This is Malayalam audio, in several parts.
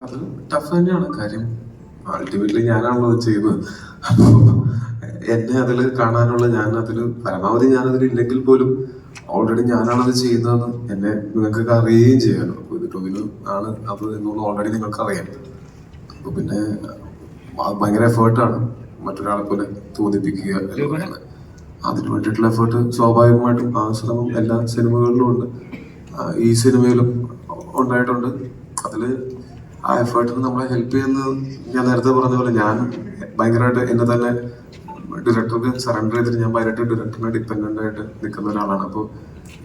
അത് ടഫ് തന്നെയാണ് കാര്യം. അൾട്ടിമേറ്റ്ലി ഞാനാണല്ലോ അത് ചെയ്യുന്നത്. അപ്പൊ എന്നെ അതിൽ കാണാനുള്ള, ഞാൻ അതിൽ പരമാവധി ഞാനതിൽ ഇല്ലെങ്കിൽ പോലും ഓൾറെഡി ഞാനാണത് ചെയ്യുന്നതെന്ന് എന്നെ നിങ്ങൾക്കൊക്കെ അറിയുകയും ചെയ്യാമല്ലോ. അപ്പൊ ഇത് ടൊവിനോ ആണ് അത് എന്നുള്ള ഓൾറെഡി നിങ്ങൾക്ക് അറിയാം. അപ്പൊ പിന്നെ അത് ഭയങ്കര എഫേർട്ടാണ് മറ്റൊരാളെ പോലെ തോന്നിപ്പിക്കുക എന്ന് പറയുന്നത്. അതിന് വേണ്ടിയിട്ടുള്ള എഫേർട്ട് സ്വാഭാവികമായിട്ടും ആ ശ്രമം എല്ലാ സിനിമകളിലും ഉണ്ട്. ഈ സിനിമയിലും ഉണ്ടായിട്ടുണ്ട്. അതില് ആ എഫേർട്ടിന് നമ്മളെ ഹെൽപ്പ് ചെയ്യുന്നത് ഞാൻ നേരത്തെ പറഞ്ഞ പോലെ ഞാൻ ഭയങ്കരമായിട്ട് എന്നെ തന്നെ ഡയറക്ടർക്ക് സറണ്ടർ ചെയ്തിട്ട് ഞാൻ ഭയങ്കരമായിട്ട് ഡയറക്ടറിനെ ഡിപ്പെൻഡന്റ് ആയിട്ട് നിൽക്കുന്ന ഒരാളാണ്. അപ്പോൾ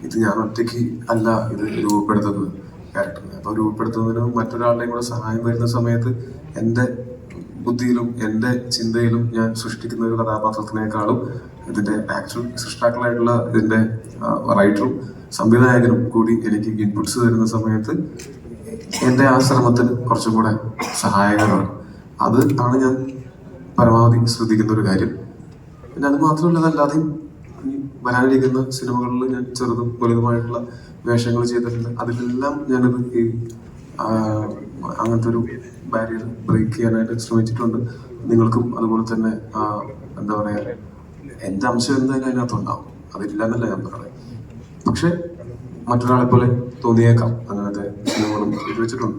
ഇത് ഞാൻ ഒറ്റയ്ക്ക് അല്ല ഇത് രൂപപ്പെടുത്തുന്നത് ക്യാരക്ടറിനെ. അപ്പോൾ രൂപപ്പെടുത്തുന്നതിന് മറ്റൊരാളുടെയും കൂടെ സഹായം വരുന്ന സമയത്ത് എൻ്റെ ബുദ്ധിയിലും എൻ്റെ ചിന്തയിലും ഞാൻ സൃഷ്ടിക്കുന്ന ഒരു കഥാപാത്രത്തിനേക്കാളും ഇതിന്റെ ആക്ച്വൽ സൃഷ്ടാക്കളായിട്ടുള്ള ഇതിന്റെ റൈറ്ററും സംവിധായകനും കൂടി എനിക്ക് ഇൻപുട്സ് തരുന്ന സമയത്ത് എൻ്റെ ആ ശ്രമത്തിന് കുറച്ചും കൂടെ സഹായകരമാണ്. അത് ആണ് ഞാൻ പരമാവധി ശ്രദ്ധിക്കുന്ന ഒരു കാര്യം. പിന്നെ അത് മാത്രമല്ല, അതല്ലാതെയും ഈ വരാനിരിക്കുന്ന സിനിമകളിൽ ഞാൻ ചെറുതും വലുതുമായിട്ടുള്ള വേഷങ്ങൾ ചെയ്തിട്ടുണ്ട്. അതിലെല്ലാം ഞാനത് ഈ അങ്ങനത്തെ ഒരു ബാരിയർ ബ്രേക്ക് ചെയ്യാനായിട്ട് ശ്രമിച്ചിട്ടുണ്ട്. നിങ്ങൾക്കും അതുപോലെ തന്നെ എന്താ പറയാ, എന്റെ അംശം എന്തായാലും അതിനകത്തുണ്ടാവും, അതില്ല എന്നല്ല ഞാൻ പറയുന്നത്. പക്ഷെ മറ്റൊരാളെ പോലെ തോന്നിയേക്കാം അങ്ങനത്തെ സിനിമകളും വെച്ചിട്ടുണ്ട്.